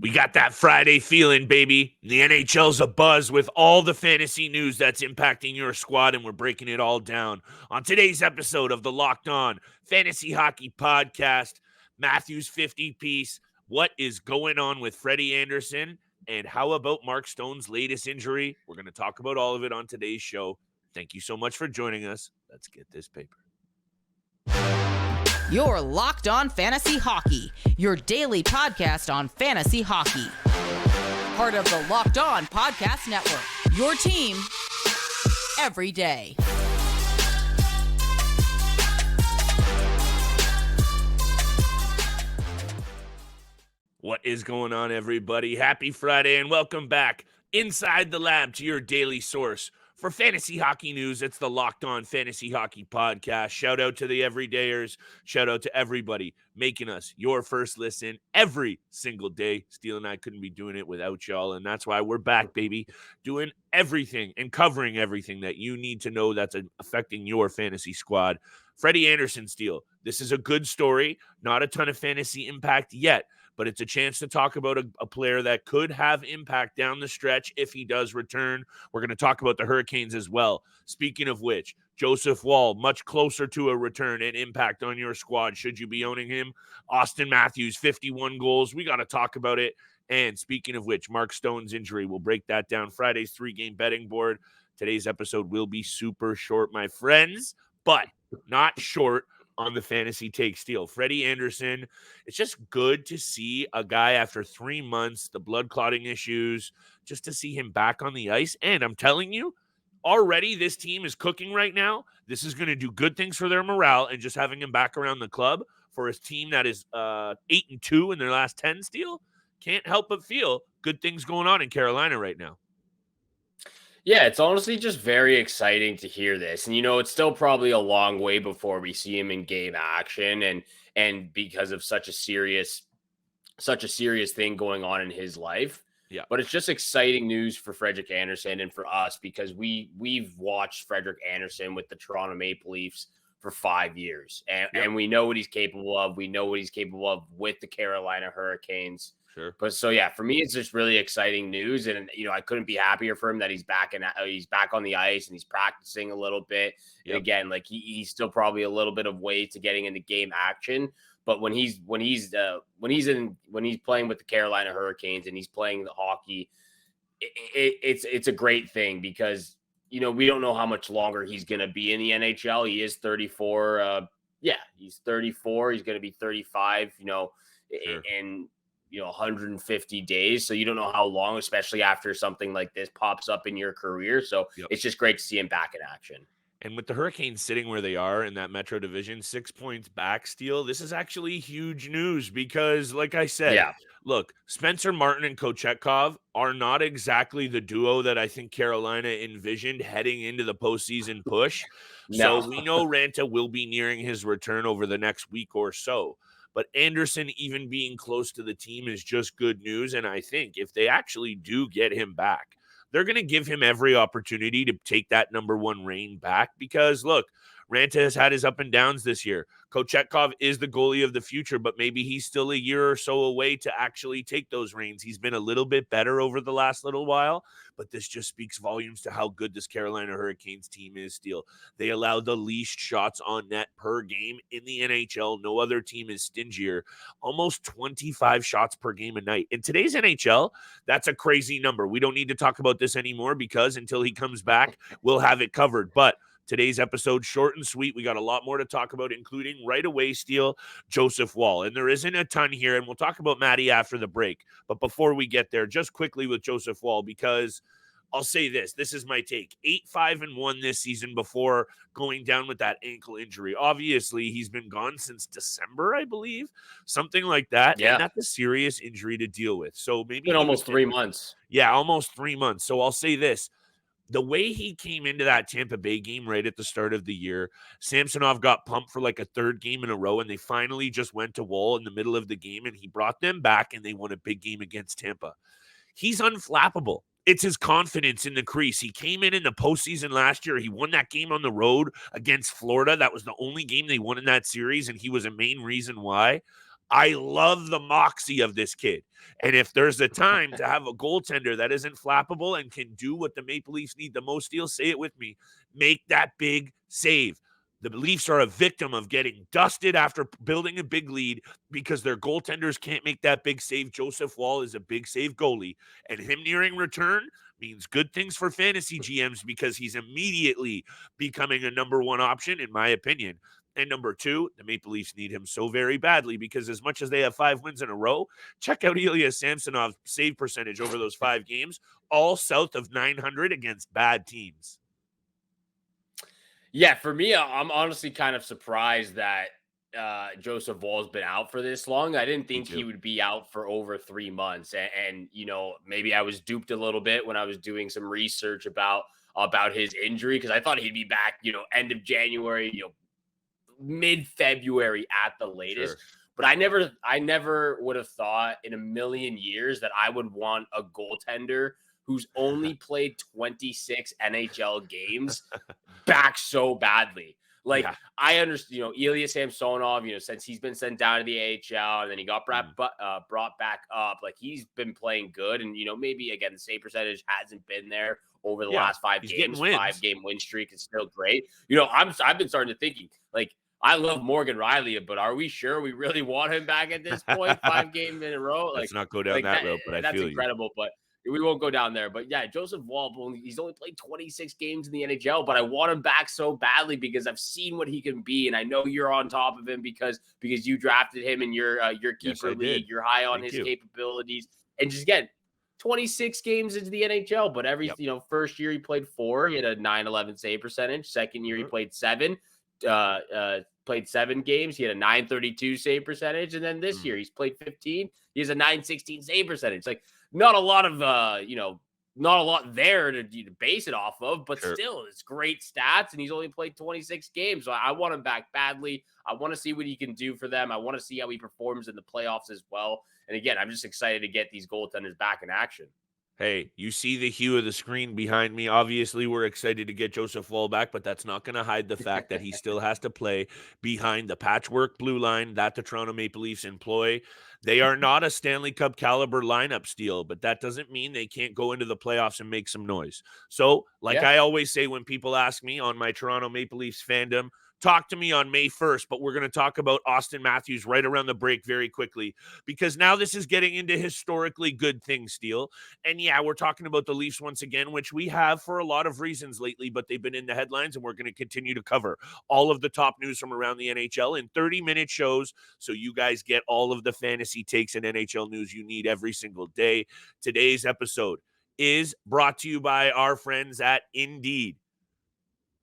We got that Friday feeling, baby. The NHL's abuzz with all the fantasy news that's impacting your squad, and we're breaking it all down. On today's episode of the Locked On Fantasy Hockey Podcast, Matthews 50 piece, what is going on with Freddie Andersen, and how about Mark Stone's latest injury? We're going to talk about all of it on today's show. Thank you so much for joining us. Let's get this paper. You're Locked On Fantasy Hockey, your daily podcast on fantasy hockey. Part of the Locked On Podcast Network, your team every day. What is going on, everybody? Happy Friday and welcome back inside the lab to your daily source for fantasy hockey news. It's the Locked On Fantasy Hockey Podcast. Shout out to the everydayers. Shout out to everybody making us your first listen every single day. Steele and I couldn't be doing it without y'all, and that's why we're back, baby, doing everything and covering everything that you need to know that's affecting your fantasy squad. Freddie Andersen, Steele. This is a good story. Not a ton of fantasy impact yet, but it's a chance to talk about a player that could have impact down the stretch if he does return. We're going to talk about the Hurricanes as well. Speaking of which, Joseph Woll, much closer to a return and impact on your squad should you be owning him. Auston Matthews, 51 goals. We got to talk about it. And speaking of which, Mark Stone's injury. We'll break that down. Friday's 3-game betting board. Today's episode will be super short, my friends, but not short on the fantasy take Steele. Freddie Andersen, it's just good to see a guy after 3 months, the blood clotting issues, just to see him back on the ice. And I'm telling you, already this team is cooking right now. This is going to do good things for their morale, and just having him back around the club for his team that is 8-2 in their last 10, Steele, can't help but feel good things going on in Carolina right now. Yeah, it's honestly just very exciting to hear this. And, it's still probably a long way before we see him in game action. And because of such a serious thing going on in his life. Yeah. But it's just exciting news for Frederik Andersen and for us, because we've watched Frederik Andersen with the Toronto Maple Leafs for 5 years. And we know what he's capable of. We know what he's capable of with the Carolina Hurricanes. Sure. But so, yeah, for me, it's just really exciting news. And, I couldn't be happier for him that he's back on the ice and he's practicing a little bit. Yep. And again, like he's still probably a little bit of ways to getting into game action. But when he's playing with the Carolina Hurricanes and he's playing the hockey, it's a great thing, because, we don't know how much longer he's going to be in the NHL. He is 34. He's 34. He's going to be 35, Sure. in 150 days. So you don't know how long, especially after something like this pops up in your career. So It's just great to see him back in action. And with the Hurricanes sitting where they are in that Metro Division, 6 points back, Steele, this is actually huge news because, like I said, look, Spencer Martin and Kochetkov are not exactly the duo that I think Carolina envisioned heading into the postseason push. No. So we know Ranta will be nearing his return over the next week or so. But Andersen even being close to the team is just good news. And I think if they actually do get him back, they're going to give him every opportunity to take that number one reign back, because, look, Ranta has had his up and downs this year. Kochetkov is the goalie of the future, but maybe he's still a year or so away to actually take those reins. He's been a little bit better over the last little while, but this just speaks volumes to how good this Carolina Hurricanes team is, Steele. They allow the least shots on net per game in the NHL. No other team is stingier. Almost 25 shots per game a night. In today's NHL, that's a crazy number. We don't need to talk about this anymore, because until he comes back, we'll have it covered. But today's episode, short and sweet. We got a lot more to talk about, including right away, Steele, Joseph Woll. And there isn't a ton here, and we'll talk about Matty after the break. But before we get there, just quickly with Joseph Woll, because I'll say this is my take. 8-5-1 this season before going down with that ankle injury. Obviously, he's been gone since December, I believe, something like that. Yeah. And that's a serious injury to deal with. So maybe it's been almost 3 months. Yeah, almost 3 months. So I'll say this. The way he came into that Tampa Bay game right at the start of the year, Samsonov got pumped for like a third game in a row, and they finally just went to Woll in the middle of the game, and he brought them back, and they won a big game against Tampa. He's unflappable. It's his confidence in the crease. He came in the postseason last year. He won that game on the road against Florida. That was the only game they won in that series, and he was a main reason why. I love the moxie of this kid. And if there's a time to have a goaltender that isn't flappable and can do what the Maple Leafs need the most, Steele, say it with me, make that big save. The Leafs are a victim of getting dusted after building a big lead because their goaltenders can't make that big save. Joseph Woll is a big save goalie, and him nearing return means good things for fantasy GMs because he's immediately becoming a number one option, in my opinion. And number two, the Maple Leafs need him so very badly because as much as they have 5 wins in a row, check out Ilya Samsonov's save percentage over those 5 games, all south of 900 against bad teams. Yeah, for me, I'm honestly kind of surprised that Joseph Woll's been out for this long. I didn't think he would be out for over 3 months. And, you know, maybe I was duped a little bit when I was doing some research about his injury because I thought he'd be back, you know, end of January, you know, mid-February at the latest. Sure. But I never would have thought in a million years that I would want a goaltender who's only played 26 NHL games back so badly. Like, yeah. I understand, you know, Ilya Samsonov, you know, since he's been sent down to the AHL and then he got brought back up, like he's been playing good. And, you know, maybe again, the save percentage hasn't been there over the last 5 games. 5-game win streak is still great. You know, I've been starting to thinking, like, I love Morgan Riley, but are we sure we really want him back at this point? 5 games in a row? Like, let's not go down that road, but I feel that's incredible. But we won't go down there. But yeah, Joseph Woll, he's only played 26 games in the NHL, but I want him back so badly because I've seen what he can be. And I know you're on top of him because you drafted him in your keeper league. You're high on his capabilities. And just again, 26 games into the NHL, but you know, first year he played 4, he had a 911 save percentage. Second year he played 7. Played 7 games. He had a 932 save percentage. And then this year he's played 15. He has a 916 save percentage. Like, not a lot of, you know, not a lot there to base it off of, but still it's great stats. And he's only played 26 games. So I want him back badly. I want to see what he can do for them. I want to see how he performs in the playoffs as well. And again, I'm just excited to get these goaltenders back in action. Hey, you see the hue of the screen behind me. Obviously, we're excited to get Joseph Woll back, but that's not going to hide the fact that he still has to play behind the patchwork blue line that the Toronto Maple Leafs employ. They are not a Stanley Cup caliber lineup, Steele, but that doesn't mean they can't go into the playoffs and make some noise. So, like I always say when people ask me on my Toronto Maple Leafs fandom, talk to me on May 1st, but we're going to talk about Auston Matthews right around the break very quickly because now this is getting into historically good things, Steele. And yeah, we're talking about the Leafs once again, which we have for a lot of reasons lately, but they've been in the headlines and we're going to continue to cover all of the top news from around the NHL in 30-minute shows so you guys get all of the fantasy takes and NHL news you need every single day. Today's episode is brought to you by our friends at Indeed.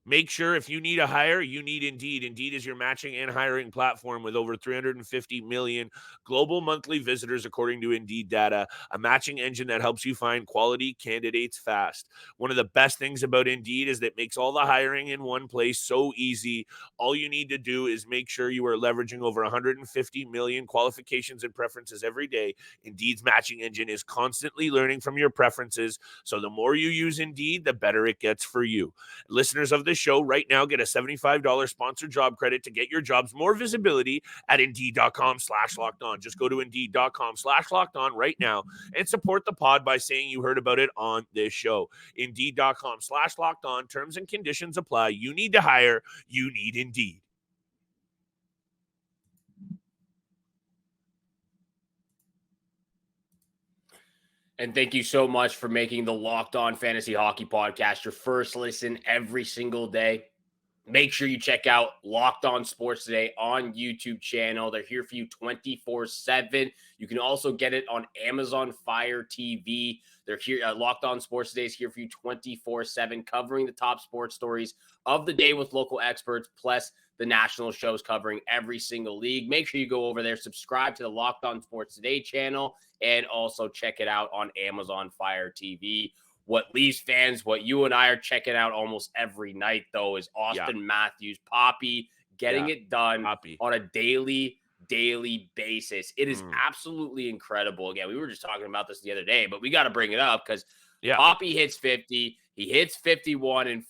Make sure if you need a hire, you need Indeed. Indeed is your matching and hiring platform with over 350 million global monthly visitors, according to Indeed data, a matching engine that helps you find quality candidates fast. One of the best things about Indeed is that it makes all the hiring in one place so easy. All you need to do is make sure you are leveraging over 150 million qualifications and preferences every day. Indeed's matching engine is constantly learning from your preferences, so the more you use Indeed, the better it gets for you. Listeners of this show right now get a $75 sponsored job credit to get your jobs more visibility at Indeed.com/lockedon. Just go to Indeed.com/lockedon right now and support the pod by saying you heard about it on this show. Indeed.com/lockedon. Terms and conditions apply. You need to hire. You need Indeed. And thank you so much for making the Locked On Fantasy Hockey Podcast your first listen every single day. Make sure you check out Locked On Sports Today on YouTube channel. They're here for you 24/7. You can also get it on Amazon Fire TV. They're here. Locked On Sports Today is here for you 24/7, covering the top sports stories of the day with local experts, plus the national shows covering every single league. Make sure you go over there, subscribe to the Locked On Sports Today channel, and also check it out on Amazon Fire TV. What Leafs fans, what you and I are checking out almost every night, though, is Auston Matthews, Poppy, getting it done on a daily basis. It is absolutely incredible. Again, we were just talking about this the other day, but we got to bring it up because Poppy hits 50. He hits 51 in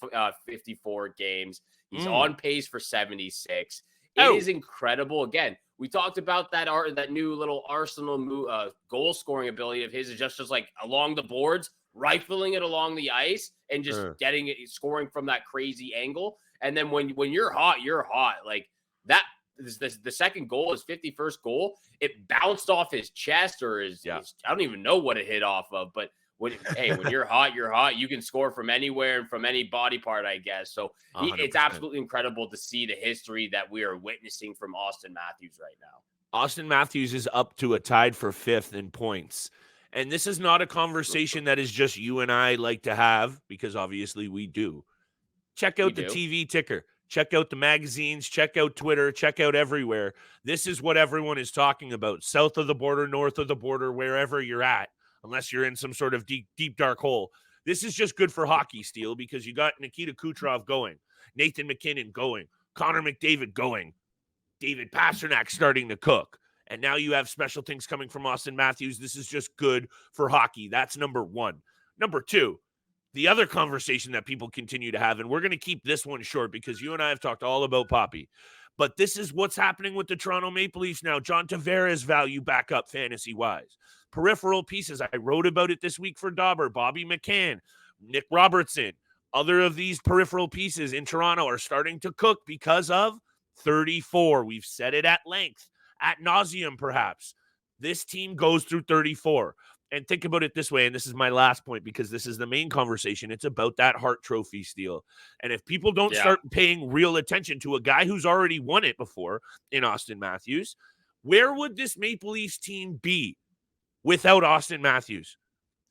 54 games. He's on pace for 76. It is incredible. Again, We talked about that new little Arsenal goal scoring ability of his is just like along the boards, rifling it along the ice and just getting it, scoring from that crazy angle. And then when you're hot, you're hot. Like that. The second goal, his 51st goal, it bounced off his chest or his I don't even know what it hit off of, but when you're hot, you're hot. You can score from anywhere and from any body part, I guess. So it's absolutely incredible to see the history that we are witnessing from Auston Matthews right now. Auston Matthews is up to a tied for 5th in points. And this is not a conversation that is just you and I like to have, because obviously we do. Check out the TV ticker. Check out the magazines, check out Twitter, check out everywhere. This is what everyone is talking about. South of the border, north of the border, wherever you're at, unless you're in some sort of deep, dark hole. This is just good for hockey, Steele, because you got Nikita Kucherov going, Nathan MacKinnon going, Connor McDavid going, David Pastrnak starting to cook. And now you have special things coming from Auston Matthews. This is just good for hockey. That's number one. Number two, the other conversation that people continue to have, and we're going to keep this one short because you and I have talked all about Poppy, but this is what's happening with the Toronto Maple Leafs now. John Tavares value back up fantasy-wise. Peripheral pieces, I wrote about it this week for Dauber, Bobby McCann, Nick Robertson. Other of these peripheral pieces in Toronto are starting to cook because of 34. We've said it at length, ad nauseum perhaps. This team goes through 34. And think about it this way, and this is my last point because this is the main conversation. It's about that Hart Trophy, Steele. And if people don't start paying real attention to a guy who's already won it before in Auston Matthews, where would this Maple Leafs team be without Auston Matthews?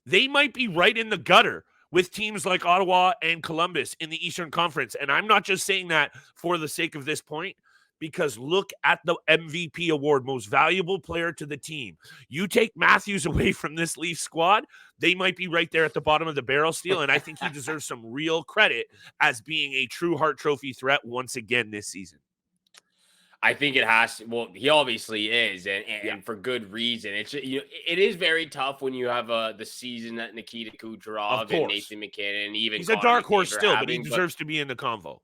They might be right in the gutter with teams like Ottawa and Columbus in the Eastern Conference. And I'm not just saying that for the sake of this point, because look at the MVP award, most valuable player to the team. You take Matthews away from this Leafs squad, they might be right there at the bottom of the barrel, Steele, and I think he deserves some real credit as being a true Hart Trophy threat once again this season. I think it has to. Well, he obviously is, and for good reason. It's it is very tough when you have the season that Nikita Kucherov and Nathan MacKinnon and even he's a dark horse still, but he deserves to be in the convo.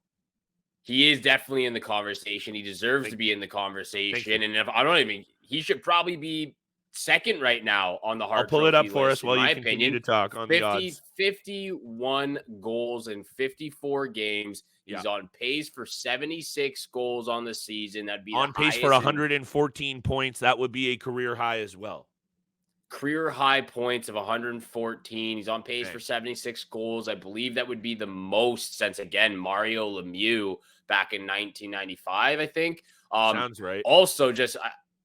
He is definitely in the conversation. He deserves to be in the conversation. And he should probably be second right now on the Hart Trophy. I'll pull it up for list, us while you continue to talk on the odds. 51 goals in 54 games. He's on pace for 76 goals on the season. That'd be on pace for 114 points. That would be a career high as well. Career high points of 114. He's on pace for 76 goals. I believe that would be the most since, again, Mario Lemieux back in 1995, I think. Sounds right. Also,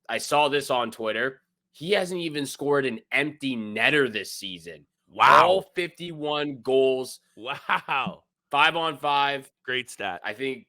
I saw this on Twitter. He hasn't even scored an empty netter this season. Wow. All 51 goals. Wow. 5-on-5. Great stat. I think,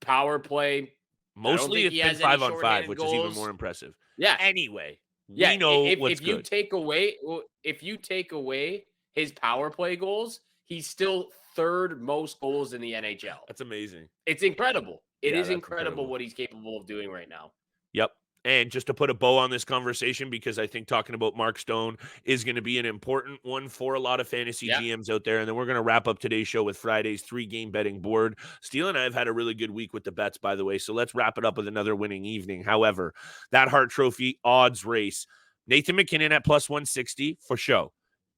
power play. Mostly it's been 5-on-5, which is even more impressive. Yeah. Anyway. Yeah, we know if you take away his power play goals, he's still third most goals in the NHL. That's amazing. It's incredible. It is incredible what he's capable of doing right now. Yep. And just to put a bow on this conversation, because I think talking about Mark Stone is going to be an important one for a lot of fantasy GMs out there. And then we're going to wrap up today's show with Friday's 3-game betting board. Steele and I have had a really good week with the bets, by the way. So let's wrap it up with another winning evening. However, that Hart Trophy odds race, Nathan MacKinnon at plus 160 for show.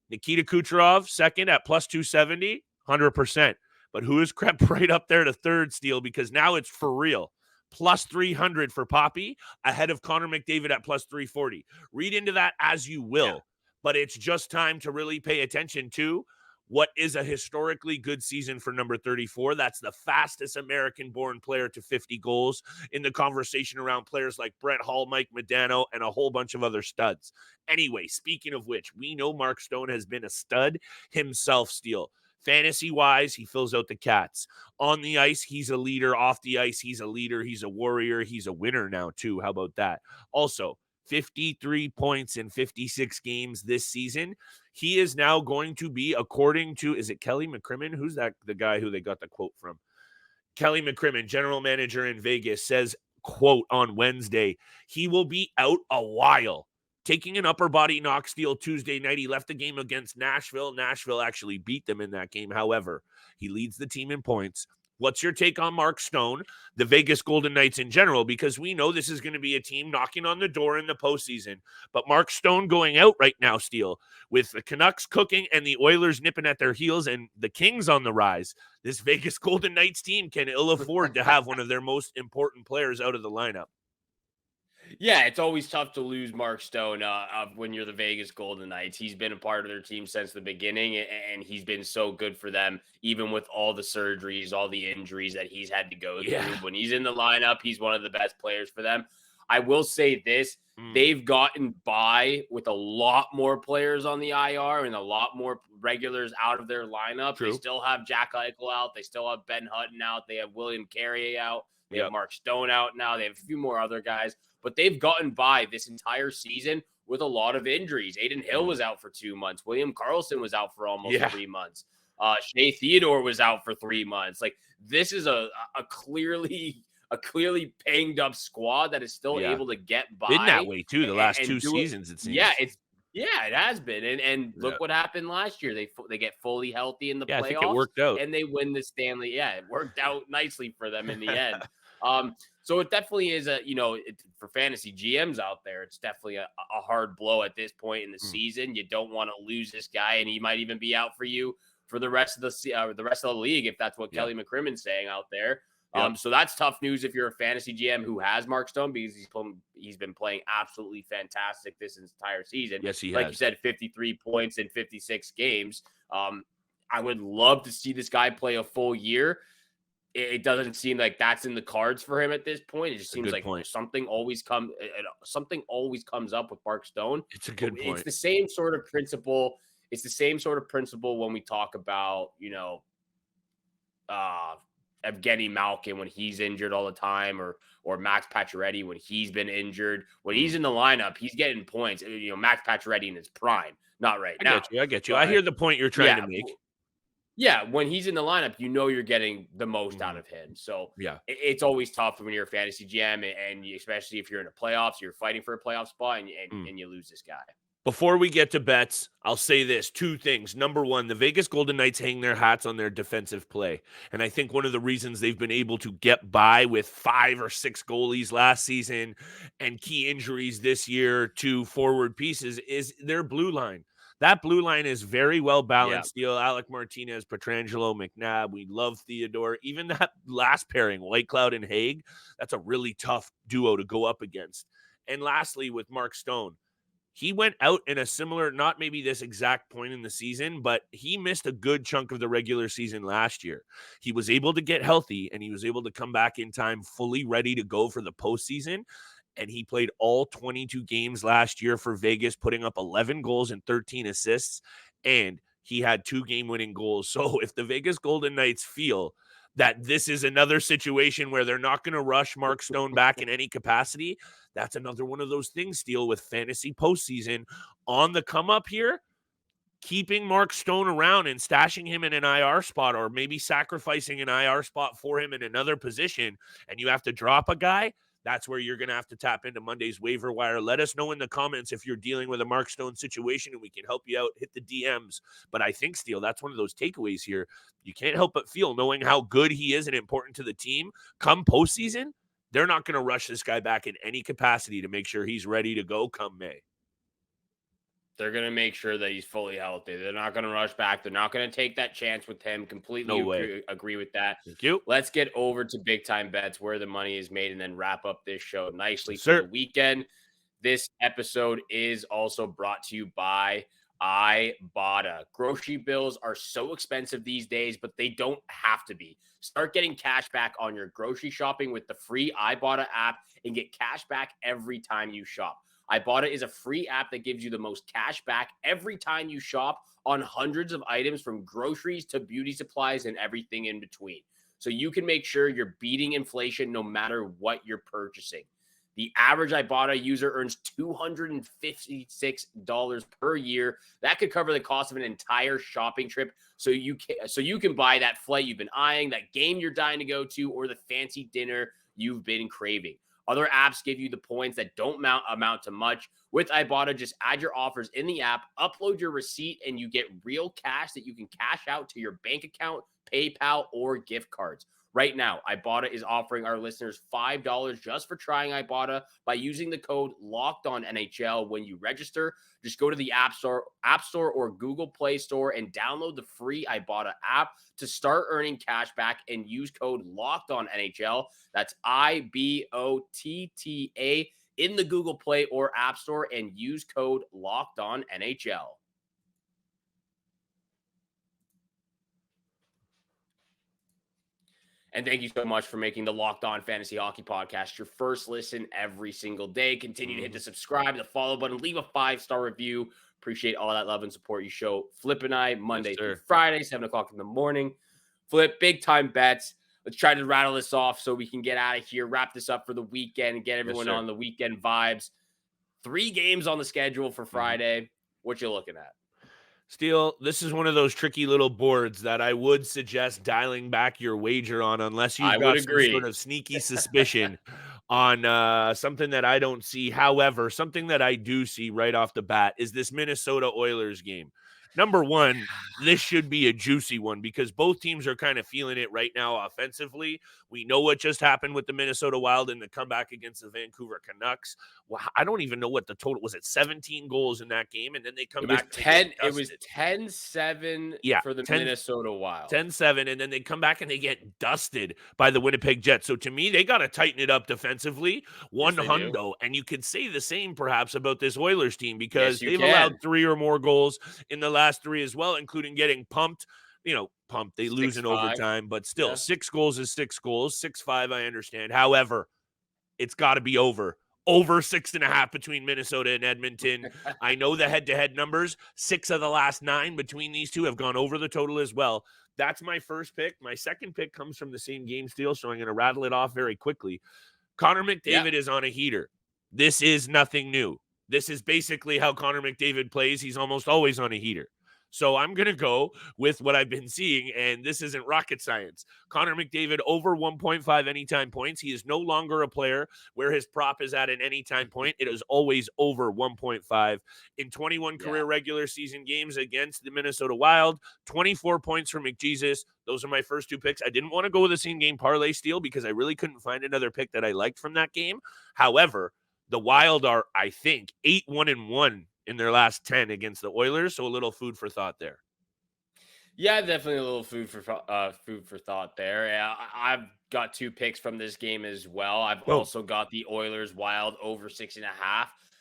Nikita Kucherov second at plus 270, 100%. But who has crept right up there to third, Steele? Because now it's for real. Plus 300 for Poppy, ahead of Connor McDavid at plus 340. Read into that as you will, but it's just time to really pay attention to what is a historically good season for number 34. That's the fastest American-born player to 50 goals in the conversation around players like Brett Hull, Mike Modano, and a whole bunch of other studs. Anyway, speaking of which, we know Mark Stone has been a stud himself, Steele. Fantasy-wise, he fills out the Cats. On the ice, he's a leader. Off the ice, he's a leader. He's a warrior. He's a winner now, too. How about that? Also, 53 points in 56 games this season. He is now going to be, according to, is it Kelly McCrimmon? Who's that? The guy who they got the quote from? Kelly McCrimmon, general manager in Vegas, says, quote, on Wednesday, he will be out a while. Taking an upper body knock, Steele, Tuesday night. He left the game against Nashville. Nashville actually beat them in that game. However, he leads the team in points, what's your take on Mark Stone, the Vegas Golden Knights in general? Because we know this is going to be a team knocking on the door in the postseason. But Mark Stone going out right now, Steele, with the Canucks cooking and the Oilers nipping at their heels and the Kings on the rise, this Vegas Golden Knights team can ill afford to have one of their most important players out of the lineup. Yeah, it's always tough to lose Mark Stone when you're the Vegas Golden Knights. He's been a part of their team since the beginning, and he's been so good for them, even with all the surgeries, all the injuries that he's had to go through. When he's in the lineup, he's one of the best players for them. I will say this, they've gotten by with a lot more players on the IR and a lot more regulars out of their lineup. They still have Jack Eichel out. They still have Ben Hutton out. They have William Carrier out. They have Mark Stone out now. They have a few more other guys. But they've gotten by this entire season with a lot of injuries. Aiden Hill was out for 2 months. William Karlsson was out for almost 3 months. Shea Theodore was out for 3 months. Like, this is a clearly banged up squad that is still able to get by. Been that way too the last two seasons, it seems. It has been. And look what happened last year. They get fully healthy in the playoffs. I think it worked out. And they win the Stanley. Yeah, it worked out nicely for them in the end. So it definitely is for fantasy GMs out there, it's definitely a hard blow at this point in the season. You don't want to lose this guy, and he might even be out for you for the rest of the league, if that's what Kelly McCrimmon's saying out there. So that's tough news if you're a fantasy GM who has Mark Stone, because he's been playing absolutely fantastic this entire season. Yes, he has. Like you said, 53 points in 56 games. I would love to see this guy play a full year. It doesn't seem like that's in the cards for him at this point. It just seems like something always comes up with Mark Stone. It's a good point. It's the same sort of principle. It's the same sort of principle when we talk about, Evgeny Malkin when he's injured all the time, or Max Pacioretty when he's been injured. When he's in the lineup, he's getting points. Max Pacioretty in his prime, not right now. I get you. I hear the point you're trying to make. Yeah, when he's in the lineup, you're getting the most out of him. So it's always tough when you're a fantasy GM, and especially if you're in the playoffs, you're fighting for a playoff spot, and you lose this guy. Before we get to bets, I'll say this, 2 things. Number one, the Vegas Golden Knights hang their hats on their defensive play. And I think one of the reasons they've been able to get by with 5 or 6 goalies last season and key injuries this year to forward pieces is their blue line. That blue line is very well balanced. Alec Martinez, Pietrangelo, McNabb. We love Theodore. Even that last pairing, Whitecloud and Haig, that's a really tough duo to go up against. And lastly, with Mark Stone, he went out in a similar, not maybe this exact point in the season, but he missed a good chunk of the regular season last year. He was able to get healthy, and he was able to come back in time fully ready to go for the postseason. And he played all 22 games last year for Vegas, putting up 11 goals and 13 assists, and he had 2 game-winning goals. So if the Vegas Golden Knights feel that this is another situation where they're not going to rush Mark Stone back in any capacity, that's another one of those things, Steele, with fantasy postseason on the come up here. Keeping Mark Stone around and stashing him in an IR spot, or maybe sacrificing an IR spot for him in another position, and you have to drop a guy, that's where you're going to have to tap into Monday's waiver wire. Let us know in the comments if you're dealing with a Mark Stone situation and we can help you out. Hit the DMs. But I think, Steele, that's one of those takeaways here. You can't help but feel, knowing how good he is and important to the team, come postseason, they're not going to rush this guy back in any capacity to make sure he's ready to go come May. They're going to make sure that he's fully healthy. They're not going to rush back. They're not going to take that chance with him. Completely agree with that. Thank you. Let's get over to big time bets, where the money is made, and then wrap up this show nicely for the weekend. This episode is also brought to you by Ibotta. Grocery bills are so expensive these days, but they don't have to be. Start getting cash back on your grocery shopping with the free Ibotta app and get cash back every time you shop. Ibotta is a free app that gives you the most cash back every time you shop on hundreds of items, from groceries to beauty supplies and everything in between. So you can make sure you're beating inflation no matter what you're purchasing. The average Ibotta user earns $256 per year. That could cover the cost of an entire shopping trip. So you can buy that flight you've been eyeing, that game you're dying to go to, or the fancy dinner you've been craving. Other apps give you the points that don't amount to much. With Ibotta, just add your offers in the app, upload your receipt, and you get real cash that you can cash out to your bank account, PayPal, or gift cards. Right now, Ibotta is offering our listeners $5 just for trying Ibotta by using the code LOCKEDONNHL when you register. Just go to the App Store or Google Play Store and download the free Ibotta app to start earning cash back and use code LOCKEDONNHL. That's IBOTTA in the Google Play or App Store and use code LOCKEDONNHL. And thank you so much for making the Locked On Fantasy Hockey Podcast your first listen every single day. Continue to hit the subscribe, the follow button, leave a 5-star review. Appreciate all that love and support you show Flip and I Monday through Friday, 7 o'clock in the morning. Flip, big time bets. Let's try to rattle this off so we can get out of here, wrap this up for the weekend, and get everyone on the weekend vibes. 3 games on the schedule for Friday. What you looking at? Steele, this is one of those tricky little boards that I would suggest dialing back your wager on unless you've got some sort of sneaky suspicion on something that I don't see. However, something that I do see right off the bat is this Minnesota Oilers game. Number one, this should be a juicy one because both teams are kind of feeling it right now offensively. We know what just happened with the Minnesota Wild in the comeback against the Vancouver Canucks. Well, I don't even know what the total was. It 17 goals in that game, and then they come back. It was 10-7 for the Minnesota Wild. 10-7, and then they come back and they get dusted by the Winnipeg Jets. So to me, they got to tighten it up defensively. One hundo, and you could say the same perhaps about this Oilers team because they've allowed 3 or more goals in the last 3 as well, including getting pumped. They lose in overtime, but still 6 goals is 6 goals. 6-5, I understand. However, it's got to be over 6.5 between Minnesota and Edmonton. I know the head-to-head numbers. 6 of the last 9 between these two have gone over the total as well. That's my first pick. My second pick comes from the same game, Steele, so I'm going to rattle it off very quickly. Connor McDavid is on a heater. This is nothing new. This is basically how Connor McDavid plays. He's almost always on a heater. So I'm going to go with what I've been seeing, and this isn't rocket science. Connor McDavid over 1.5 anytime points. He is no longer a player where his prop is at an anytime point. It is always over 1.5. In 21 career regular season games against the Minnesota Wild, 24 points for McJesus. Those are my first 2 picks. I didn't want to go with the same game parlay, Steele, because I really couldn't find another pick that I liked from that game. However, the Wild are, I think, 8-1-1 in their last 10 against the Oilers, so a little food for thought there. Yeah, definitely a little food for thought there. Yeah, I've got 2 picks from this game as well. I've also got the Oilers Wild over 6.5.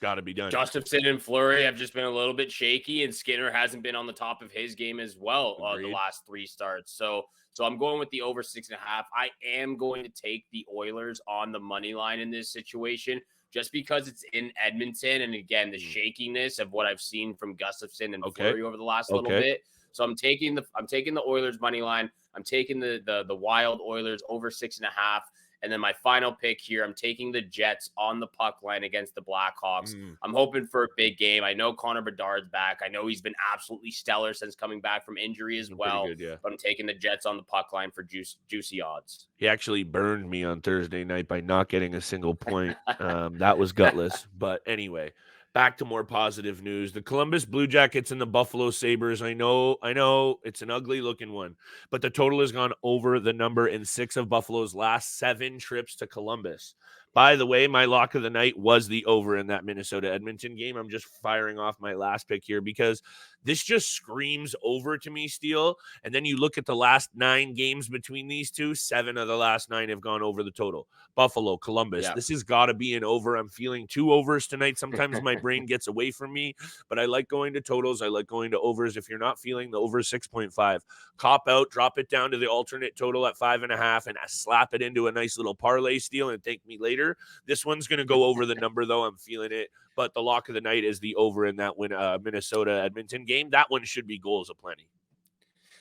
Got to be done. Gustafsson and Fleury have just been a little bit shaky, and Skinner hasn't been on the top of his game as well the last 3 starts. So I'm going with the over 6.5. I am going to take the Oilers on the money line in this situation, just because it's in Edmonton. And again, the shakiness of what I've seen from Gustafsson and Fleury over the last little bit. So I'm taking the Oilers money line. I'm taking the Wild Oilers over 6.5. And then my final pick here, I'm taking the Jets on the puck line against the Blackhawks. I'm hoping for a big game. I know Connor Bedard's back. I know he's been absolutely stellar since coming back from injury as well. But I'm taking the Jets on the puck line for juicy odds. He actually burned me on Thursday night by not getting a single point. That was gutless. But anyway, back to more positive news. The Columbus Blue Jackets and the Buffalo Sabres. I know it's an ugly looking one, but the total has gone over the number in 6 of Buffalo's last 7 trips to Columbus. By the way, my lock of the night was the over in that Minnesota-Edmonton game. I'm just firing off my last pick here because this just screams over to me, Steele. And then you look at the last 9 games between these two, 7 of the last 9 have gone over the total. Buffalo, Columbus. This has got to be an over. I'm feeling 2 overs tonight. Sometimes my brain gets away from me, but I like going to totals. I like going to overs. If you're not feeling the over 6.5, cop out, drop it down to the alternate total at 5.5 and slap it into a nice little parlay, Steele, and thank me later. This one's going to go over the number, though. I'm feeling it. But the lock of the night is the over in that Minnesota-Edmonton game. That one should be goals aplenty.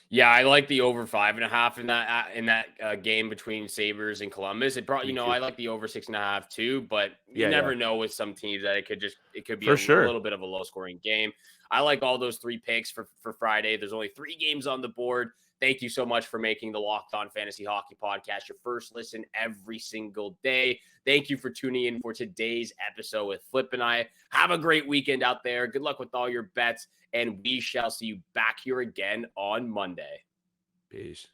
Yeah, I like the over 5.5 in that game between Sabres and Columbus. It brought, I like the over 6.5 too, but you never know with some teams that it could be a little bit of a low scoring game. I like all those 3 picks for Friday. There's only 3 games on the board. Thank you so much for making the Locked On Fantasy Hockey Podcast your first listen every single day. Thank you for tuning in for today's episode with Flip and I. Have a great weekend out there. Good luck with all your bets, and we shall see you back here again on Monday. Peace.